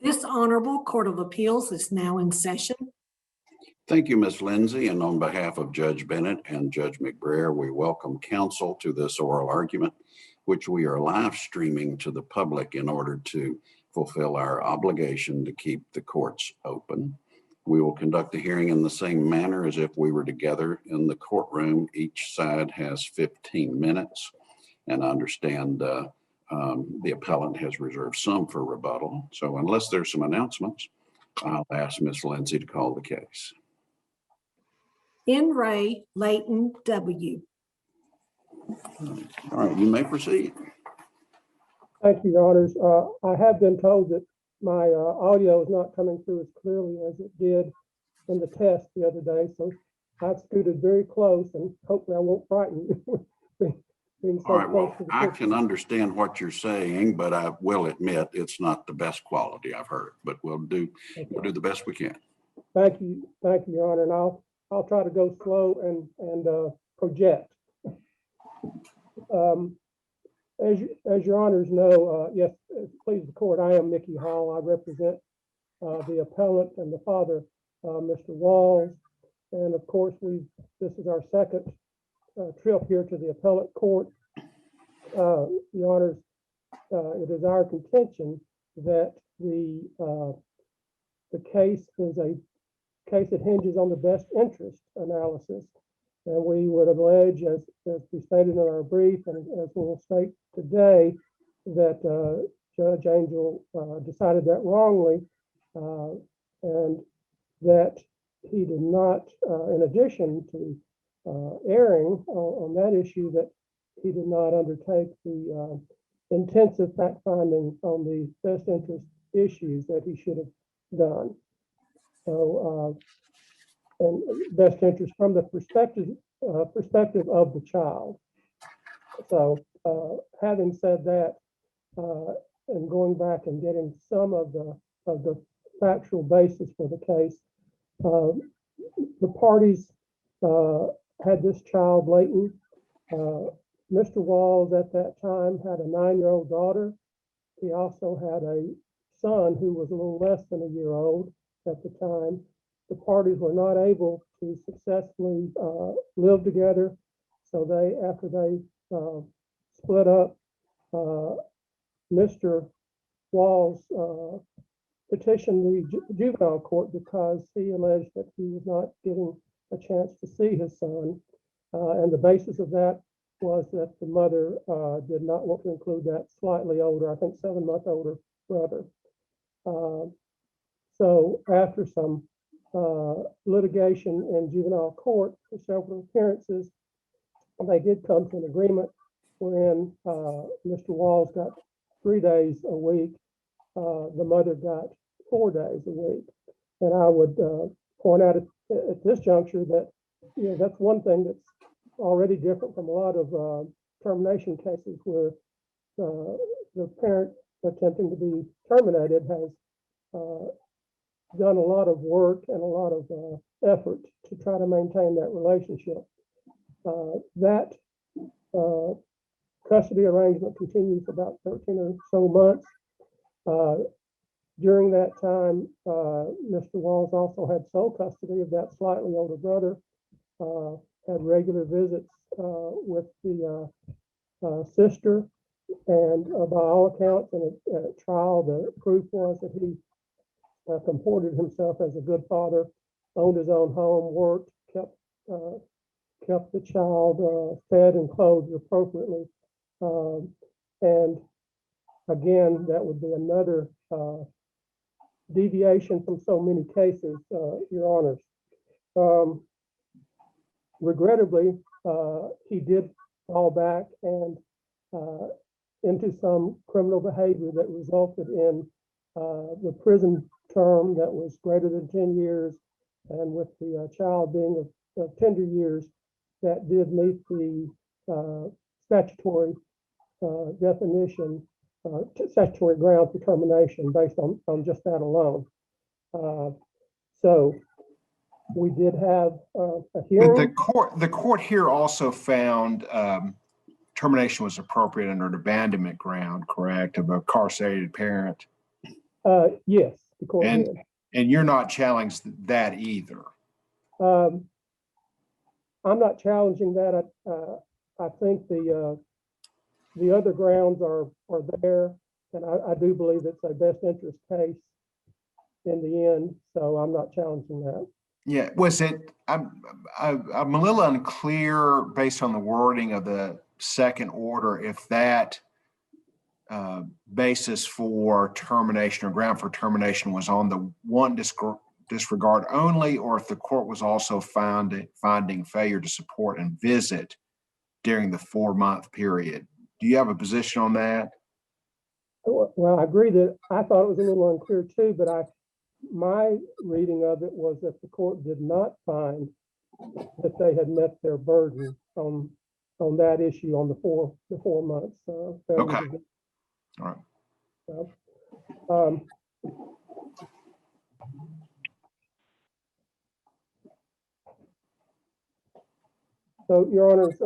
This Honorable Court of Appeals is now in session. Thank you, Ms. Lindsay, and on behalf of Judge Bennett and Judge McBrayer, we welcome counsel to this oral argument, which we are live streaming to the public in order to fulfill our obligation to keep the courts open. We will conduct the hearing in the same manner as if we were together in the courtroom. Each side has 15 minutes, and I understand the appellant has reserved some for rebuttal. So unless there's some announcements, I'll ask Ms. Lindsay to call the case. In Re Layton W. All right, you may proceed. Thank you, Your Honors. I have been told that my audio is not coming through as clearly as it did in the test the other day, so I've scooted very close, and hopefully I won't frighten you. Being so All right, close well, to the I picture. can understand what you're saying, but I will admit it's not the best quality I've heard, but we'll do the best we can. Thank you, Your Honor, and I'll try to go slow and project. As Your Honors know, yes, please the court, I am Mickey Hall. I represent the appellant and the father, Mr. Walls, and of course this is our second trip here to the appellate court. Your Honors, it is our contention that the case is a case that hinges on the best interest analysis. And we would allege, as we stated in our brief, and as we'll state today, that Judge Angel decided that wrongly, and that he did not, in addition to erring on that issue, that he did not undertake the intensive fact-finding on the best interest issues that he should have done. So, and best interest from the perspective of the child. So, having said that, and going back and getting some of the factual basis for the case, the parties had this child, Layton. Mr. Walls at that time had a 9-year-old daughter. He also had a son who was a little less than a year old at the time. The parties were not able to successfully live together. So after they split up, Mr. Walls petitioned the juvenile court because he alleged that he was not getting a chance to see his son. And the basis of that was that the mother did not want to include that slightly older, I think 7-month older brother. So after some litigation in juvenile court for several appearances, they did come to an agreement wherein Mr. Walls got 3 days a week, the mother got 4 days a week. And I would point out at this juncture that, you know, that's one thing that's already different from a lot of termination cases where the parent attempting to be terminated has done a lot of work and a lot of effort to try to maintain that relationship. That custody arrangement continued for about 13 or so months. During that time, Mr. Walls also had sole custody of that slightly older brother, had regular visits with the sister, and by all accounts in a trial, the proof was that he comported himself as a good father, owned his own home, worked, kept the child fed and clothed appropriately. And again, that would be another deviation from so many cases, Your Honors. Regrettably, he did fall back and into some criminal behavior that resulted in the prison term that was greater than 10 years, and with the child being of tender years, that did meet the statutory definition, statutory ground for termination based on just that alone. So we did have a hearing. The court here also found termination was appropriate under an abandonment ground, correct, of a incarcerated parent. Yes, the court And, did. and you're not challenging that either. I'm not challenging that. I think the other grounds are there, and I do believe it's a best interest case in the end, so I'm not challenging that. Yeah, was it, I'm a little unclear based on the wording of the second order, if that basis for termination or ground for termination was on the one disregard only, or if the court was also finding failure to support and visit during the 4-month period. Do you have a position on that? Well, I agree that I thought it was a little unclear too, but my reading of it was that the court did not find that they had met their burden on that issue on the 4 months. Okay. All right. So, Your Honors,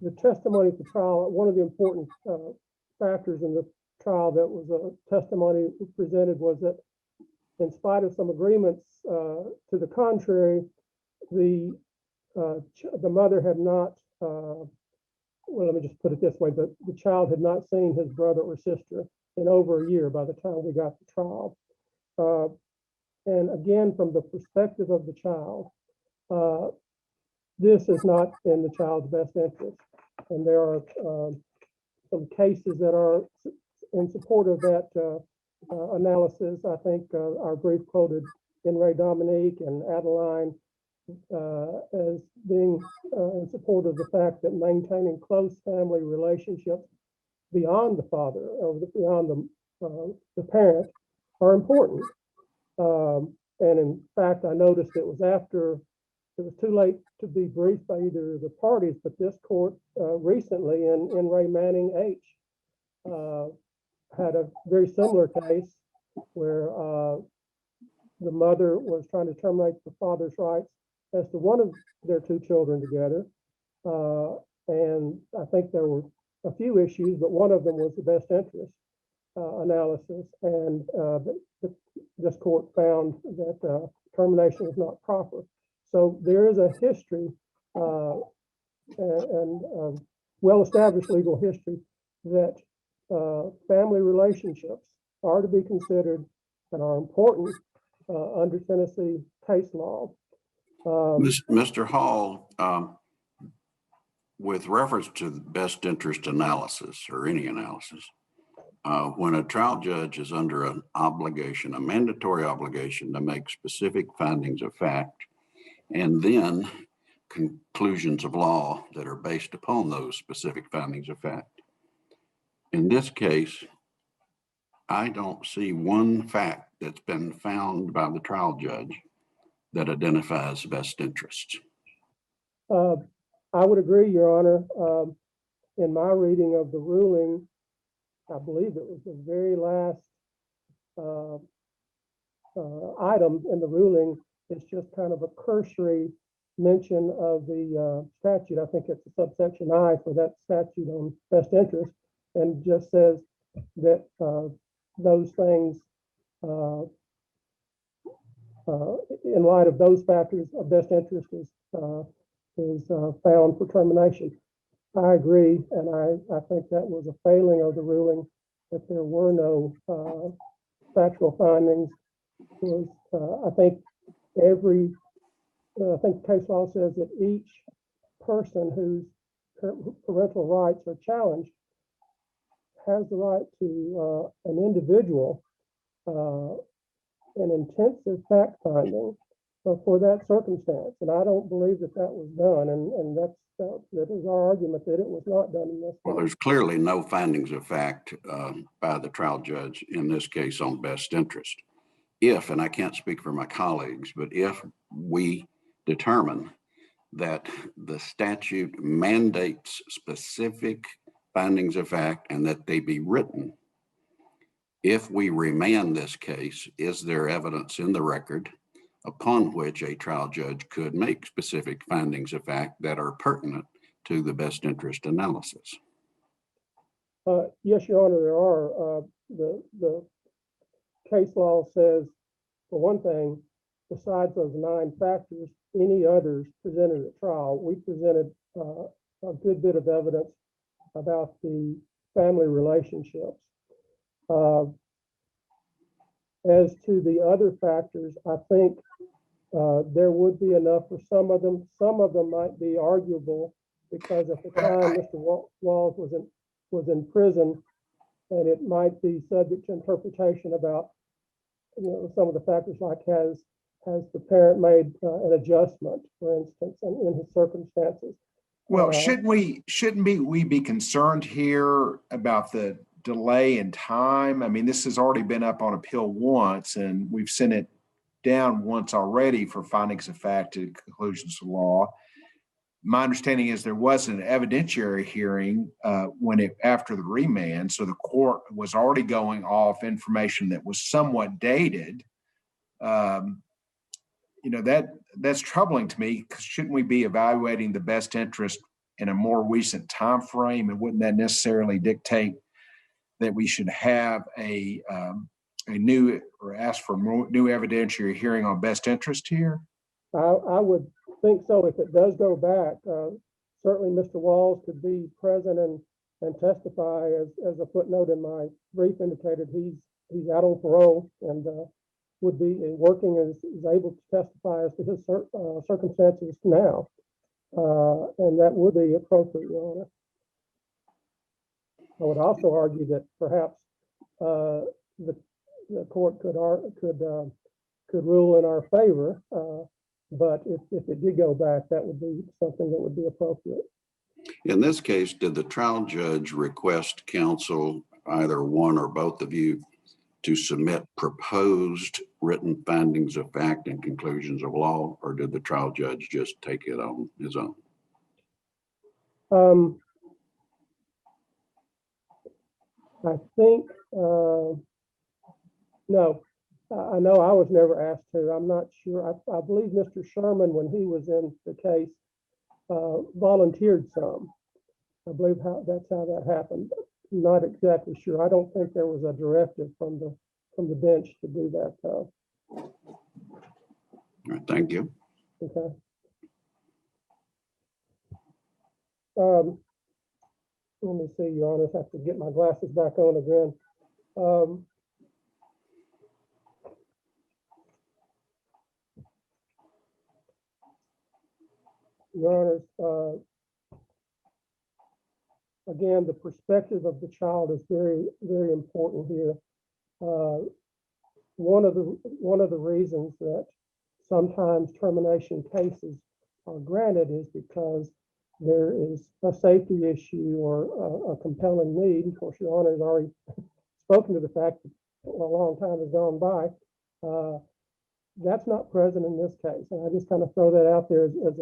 the testimony at the trial, one of the important factors in the trial that was a testimony presented was that in spite of some agreements to the contrary, the mother had not, well, let me just put it this way, but the child had not seen his brother or sister in over a year by the time we got to trial. And again, from the perspective of the child, this is not in the child's best interest. And there are some cases that are in support of that analysis. I think our brief quoted in Ray Dominique and Adeline as being in support of the fact that maintaining close family relationships beyond the father or beyond the parent are important. And in fact, I noticed it was too late to be briefed by either of the parties, but this court recently in Ray Manning H had a very similar case where the mother was trying to terminate the father's rights as to one of their 2 children together. And I think there were a few issues, but one of them was the best interest analysis. And this court found that termination was not proper. So there is a history and well-established legal history that family relationships are to be considered and are important under Tennessee case law. Mr. Hall, with reference to the best interest analysis or any analysis, when a trial judge is under an obligation, a mandatory obligation to make specific findings of fact, and then conclusions of law that are based upon those specific findings of fact. In this case, I don't see one fact that's been found by the trial judge that identifies best interest. I would agree, Your Honor. In my reading of the ruling, I believe it was the very last item in the ruling. It's just kind of a cursory mention of the statute. I think it's a subsection I for that statute on best interest, and just says that those things, in light of those factors, of best interest is found for termination. I agree, and I think that was a failing of the ruling, that there were no factual findings. I think case law says that each person whose parental rights are challenged has the right to an individual, an intensive fact finding for that circumstance. And I don't believe that was done. And that is our argument, that it was not done in this case. Well, there's clearly no findings of fact by the trial judge in this case on best interest. If, and I can't speak for my colleagues, but if we determine that the statute mandates specific findings of fact and that they be written, if we remand this case, is there evidence in the record upon which a trial judge could make specific findings of fact that are pertinent to the best interest analysis? Yes, Your Honor, there are. The case law says, for one thing, besides those 9 factors, any others presented at trial. We presented a good bit of evidence about the family relationships. As to the other factors, I think there would be enough for some of them. Some of them might be arguable because at the time Mr. Walls was in prison, and it might be subject to interpretation about, some of the factors, like has the parent made an adjustment, for instance, in his circumstances. Well, shouldn't we be concerned here about the delay in time? I mean, this has already been up on appeal once, and we've sent it down once already for findings of fact and conclusions of law. My understanding is there was an evidentiary hearing after the remand, so the court was already going off information that was somewhat dated. That's troubling to me, because shouldn't we be evaluating the best interest in a more recent time frame? And wouldn't that necessarily dictate that we should have a new, or ask for more new evidentiary hearing on best interest here? I would think so. If it does go back, certainly Mr. Walls could be present and testify. As a footnote in my brief indicated, he's out on parole and would be working, is able to testify as to his circumstances now, and that would be appropriate, Your Honor. I would also argue that perhaps the court could rule in our favor, but if it did go back, that would be something that would be appropriate. In this case, did the trial judge request counsel, either one or both of you, to submit proposed written findings of fact and conclusions of law, or did the trial judge just take it on his own? I think, no, I know I was never asked to. I'm not sure. I believe Mr. Sherman, when he was in the case, volunteered some. I believe that's how that happened. Not exactly sure. I don't think there was a directive from the bench to do that, though. All right, thank you. Okay. Let me see, Your Honor. I have to get my glasses back on again. Your Honor, again, the perspective of the child is very, very important here. One of the reasons that sometimes termination cases are granted is because there is a safety issue or a compelling need. Of course, Your Honor has already spoken to the fact that a long time has gone by. That's not present in this case, and I just kind of throw that out there as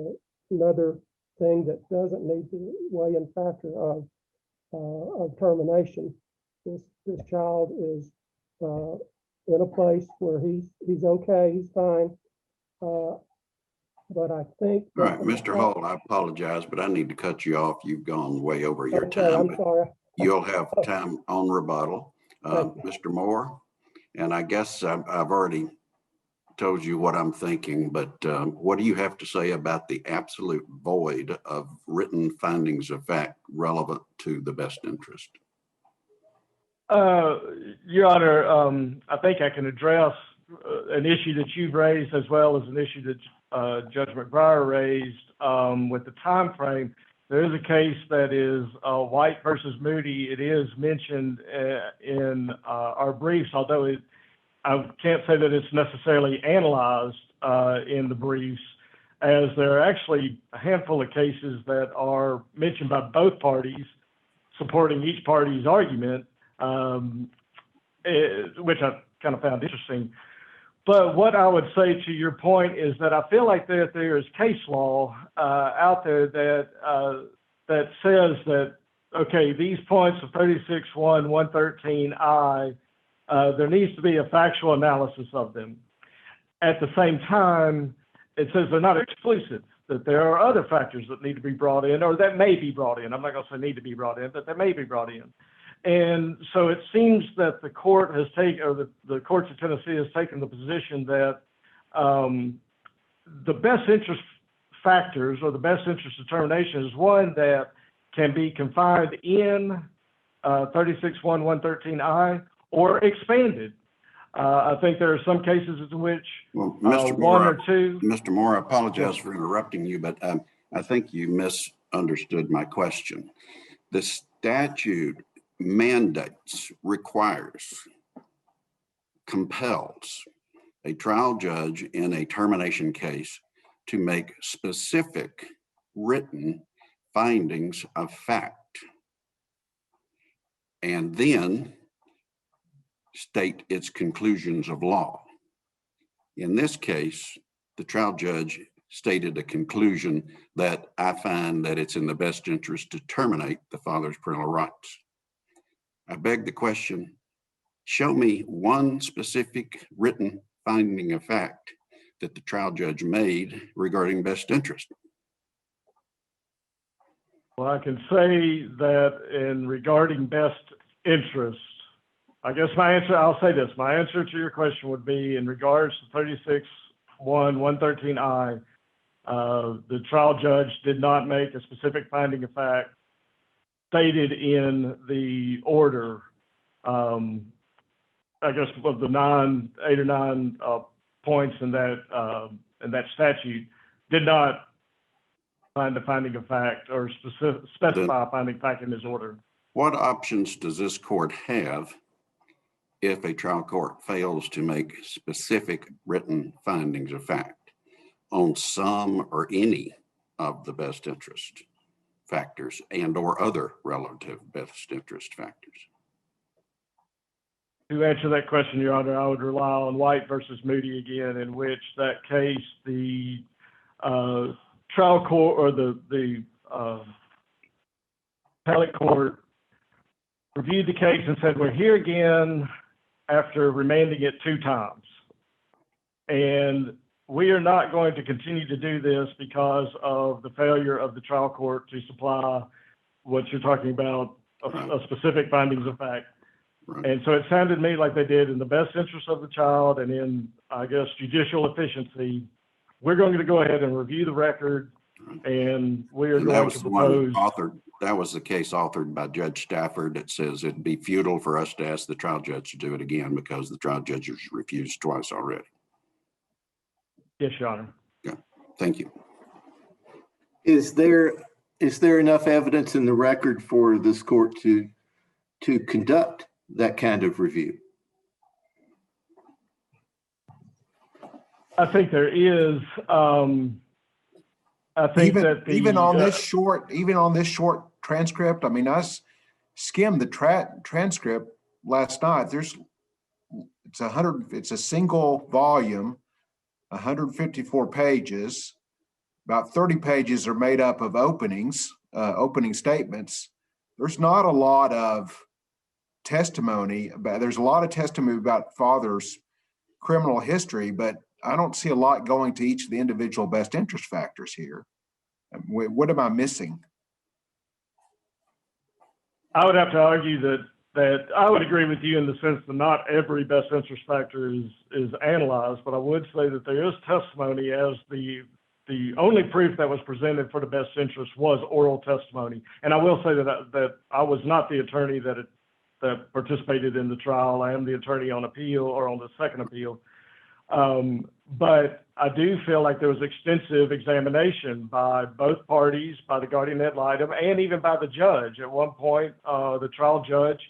another thing that doesn't need to weigh in factor of termination. This child is in a place where he's okay, he's fine. But I think. All right, Mr. Hall, I apologize, but I need to cut you off. You've gone way over your time. I'm sorry. You'll have time on rebuttal. Mr. Moore, and I guess I've already told you what I'm thinking, but what do you have to say about the absolute void of written findings of fact relevant to the best interest? Your Honor, I think I can address an issue that you've raised, as well as an issue that Judge McBriar raised with the time frame. There is a case that is White versus Moody. It is mentioned in our briefs, although I can't say that it's necessarily analyzed in the briefs, as there are actually a handful of cases that are mentioned by both parties supporting each party's argument, which I kind of found interesting. But what I would say to your point is that I feel like that there is case law out there that says that, okay, these points of 36.1, 113I, there needs to be a factual analysis of them. At the same time, it says they're not exclusive. that there are other factors that need to be brought in, or that may be brought in. I'm not going to say need to be brought in, but that may be brought in. And so it seems that the court has taken, or the courts of Tennessee has taken the position that the best interest factors or the best interest determination is one that can be confined in 36.1.113I or expanded. I think there are some cases in which Well, Mr. one Moore, or two. Mr. Moore, I apologize for interrupting you, but I think you misunderstood my question. The statute mandates, requires, compels a trial judge in a termination case to make specific written findings of fact and then state its conclusions of law. In this case, the trial judge stated a conclusion that I find that it's in the best interest to terminate the father's parental rights. I beg the question, show me one specific written finding of fact that the trial judge made regarding best interest. Well, I can say that in regarding best interest, I guess I'll say this, my answer to your question would be in regards to 36.1.113I, the trial judge did not make a specific finding of fact stated in the order. I guess of the 8 or 9 points in that statute did not find a finding of fact or specify a finding of fact in his order. What options does this court have if a trial court fails to make specific written findings of fact on some or any of the best interest factors and or other relative best interest factors? To answer that question, Your Honor, I would rely on White versus Moody again, in which that case, the trial court or the appellate court reviewed the case and said, we're here again after remanding it 2 times. And we are not going to continue to do this because of the failure of the trial court to supply what you're talking about, a specific findings of fact. Right. And so it sounded to me like they did in the best interest of the child and in, I guess, judicial efficiency. We're going to go ahead and review the record, and we are And that going was to the one propose. authored, that was the case authored by Judge Stafford that says it'd be futile for us to ask the trial judge to do it again because the trial judge has refused twice already. Yes, Your Honor. Yeah, thank you. Is there enough evidence in the record for this court to conduct that kind of review? I think there is. I think that even on this short transcript, I mean, I skimmed the transcript last night. It's a single volume, 154 pages. About 30 pages are made up of opening statements. There's not a lot of testimony there's a lot of testimony about father's criminal history, but I don't see a lot going to each of the individual best interest factors here. What am I missing? I would have to argue that I would agree with you in the sense that not every best interest factor is analyzed, but I would say that there is testimony, as the only proof that was presented for the best interest was oral testimony. And I will say that I was not the attorney that participated in the trial. I am the attorney on appeal, or on the second appeal. But I do feel like there was extensive examination by both parties, by the guardian ad litem, and even by the judge. At one point, the trial judge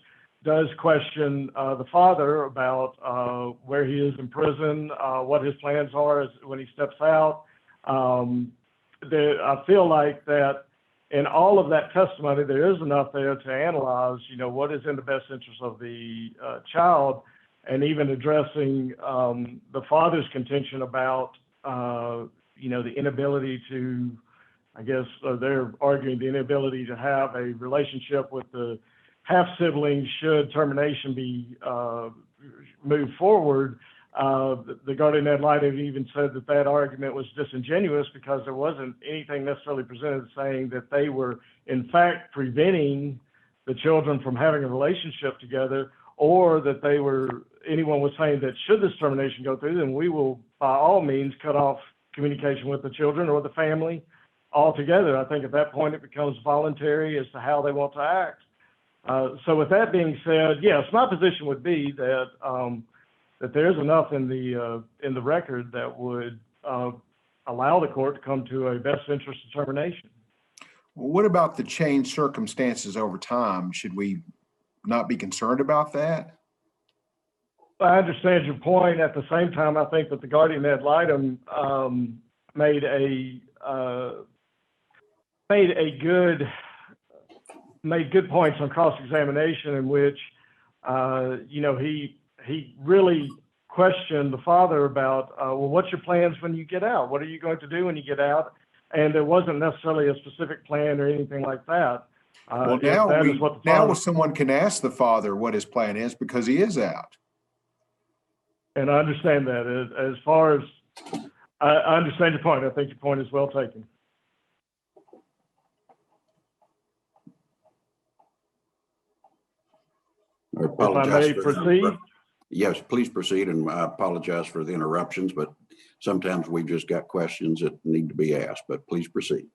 does question the father about where he is in prison, what his plans are when he steps out. I feel like that in all of that testimony, there is enough there to analyze, what is in the best interest of the child, and even addressing the father's contention about, the inability to, I guess they're arguing the inability to have a relationship with the half-siblings should termination be moved forward. The guardian ad litem even said that that argument was disingenuous because there wasn't anything necessarily presented saying that they were in fact preventing the children from having a relationship together, or that anyone was saying that should this termination go through, then we will by all means cut off communication with the children or the family altogether. I think at that point it becomes voluntary as to how they want to act. So with that being said, yes, my position would be that that there's enough in the record that would allow the court to come to a best interest determination. Well, what about the changed circumstances over time? Should we not be concerned about that? I understand your point. At the same time, I think that the guardian ad litem made good points on cross-examination in which he really questioned the father about well, what's your plans when you get out? What are you going to do when you get out? And there wasn't necessarily a specific plan or anything like that. Well, now someone can ask the father what his plan is because he is out. And I understand that. As far as I understand your point, I think your point is well taken. I If I may proceed. Yes, please proceed, and I apologize for the interruptions, but sometimes we've just got questions that need to be asked, but please proceed.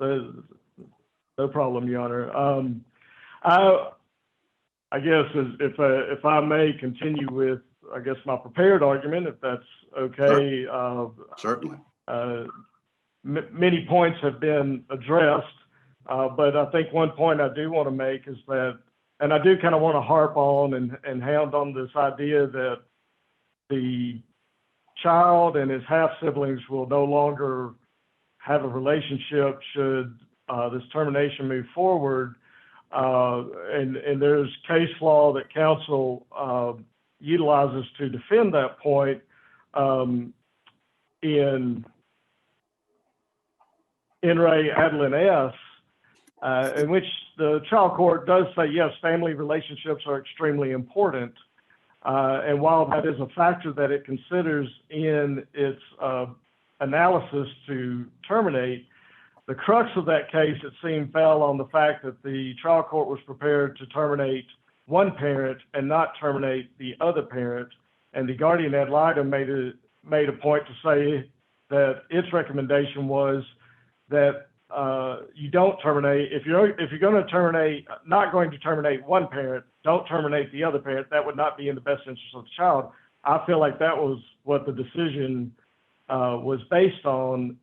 No problem, Your Honor. I guess if I may continue with, I guess, my prepared argument, if that's okay. Certainly. Many points have been addressed, but I think one point I do want to make is that, and I do kind of want to harp on and hound on this idea that the child and his half-siblings will no longer have a relationship should this termination move forward. And there's case law that counsel utilizes to defend that point in Re Layton W, in which the trial court does say, yes, family relationships are extremely important. And while that is a factor that it considers in its analysis to terminate, the crux of that case, it seemed, fell on the fact that the trial court was prepared to terminate one parent and not terminate the other parent. And the guardian ad litem made a point to say that its recommendation was that you don't terminate, if you're going to terminate, not going to terminate one parent, don't terminate the other parent. That would not be in the best interest of the child. I feel like that was what the decision was based on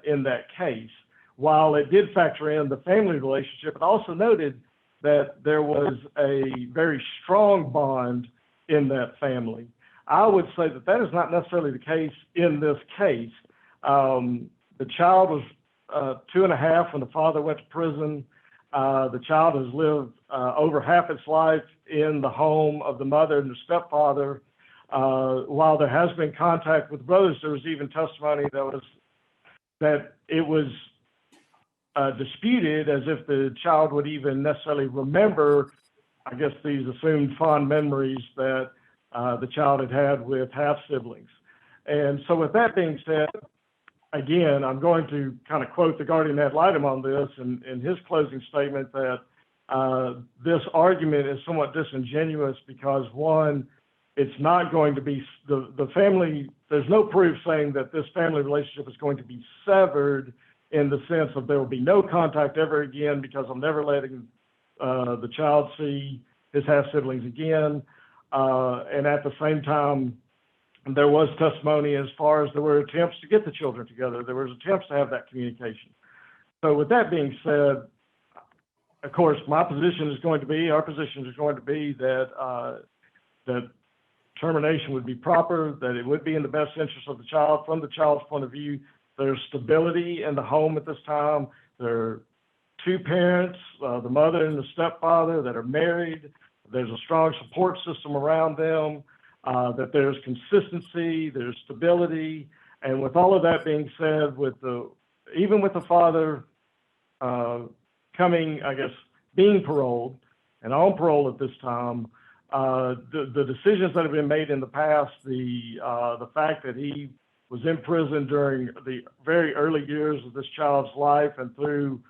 in that case. While it did factor in the family relationship, it also noted that there was a very strong bond in that family. I would say that that is not necessarily the case in this case. The child was 2.5 when the father went to prison. The child has lived over half its life in the home of the mother and the stepfather. While there has been contact with brothers, there was even testimony that it was disputed as if the child would even necessarily remember, I guess, these assumed fond memories that the child had with half-siblings. And so with that being said, again, I'm going to kind of quote the guardian ad litem on this in his closing statement that this argument is somewhat disingenuous because, one, it's not going to be the family, there's no proof saying that this family relationship is going to be severed in the sense of there will be no contact ever again because I'm never letting the child see his half-siblings again. And at the same time, there was testimony as far as there were attempts to get the children together. There was attempts to have that communication. So with that being said, of course, our position is going to be that that termination would be proper, that it would be in the best interest of the child. From the child's point of view, there's stability in the home at this time. There are two parents, the mother and the stepfather, that are married. There's a strong support system around them, that there's consistency, there's stability. And with all of that being said, even with the father being paroled and on parole at this time, The decisions that have been made in the past, the fact that he was in prison during the very early years of this child's life and through,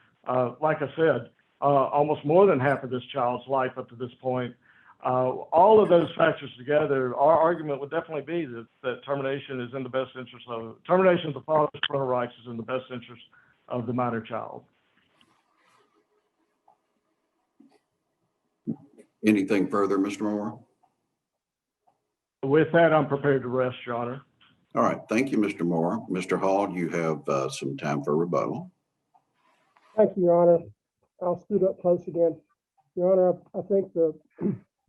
like I said, almost more than half of this child's life up to this point. All of those factors together, our argument would definitely be that termination is in the best interest of, termination of the father's parental rights is in the best interest of the minor child. Anything further, Mr. Moore? With that, I'm prepared to rest, Your Honor. All right, thank you, Mr. Moore. Mr. Hall, you have some time for rebuttal. Thank you, Your Honor. I'll scoot up close again. Your Honor, I think the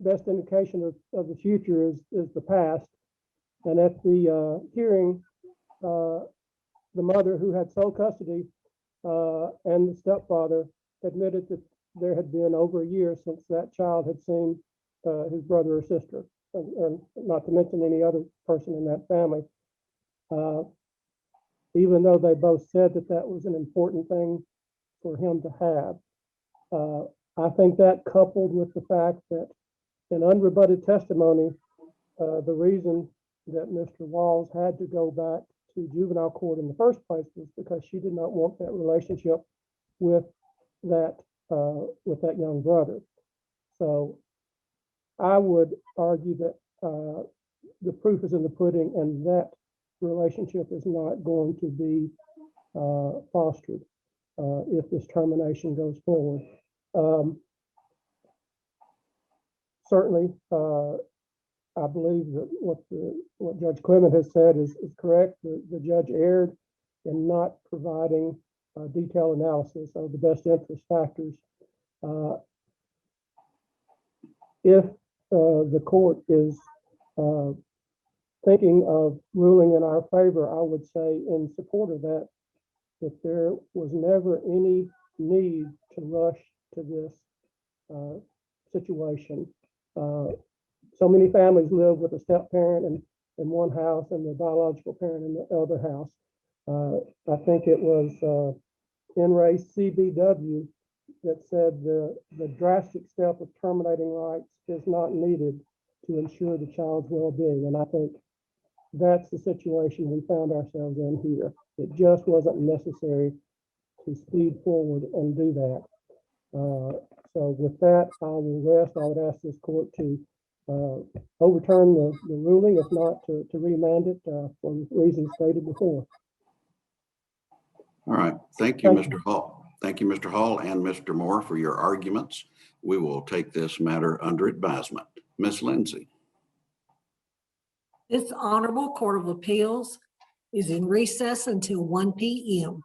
best indication of the future is the past. And at the hearing, the mother who had sole custody and the stepfather admitted that there had been over a year since that child had seen his brother or sister, and not to mention any other person in that family. Even though they both said that that was an important thing for him to have. I think that, coupled with the fact that in unrebutted testimony, the reason that Mr. Walls had to go back to juvenile court in the first place was because she did not want that relationship with that young brother. So I would argue that the proof is in the pudding, and that relationship is not going to be fostered if this termination goes forward. Certainly, I believe that what Judge Clement has said is correct. The judge erred in not providing detailed analysis of the best interest factors. If the court is thinking of ruling in our favor, I would say in support of that there was never any need to rush to this situation. So many families live with a step parent in one house and their biological parent in the other house. I think it was Re CBW that said the drastic step of terminating rights is not needed to ensure the child's well-being. And I think that's the situation we found ourselves in here. It just wasn't necessary to speed forward and do that. So with that, I will rest. I would ask this court to overturn the ruling, if not to remand it for reasons stated before. All right, thank you, Mr. Hall. Thank you, Mr. Hall and Mr. Moore, for your arguments. We will take this matter under advisement. Ms. Lindsay. This Honorable Court of Appeals is in recess until 1 p.m.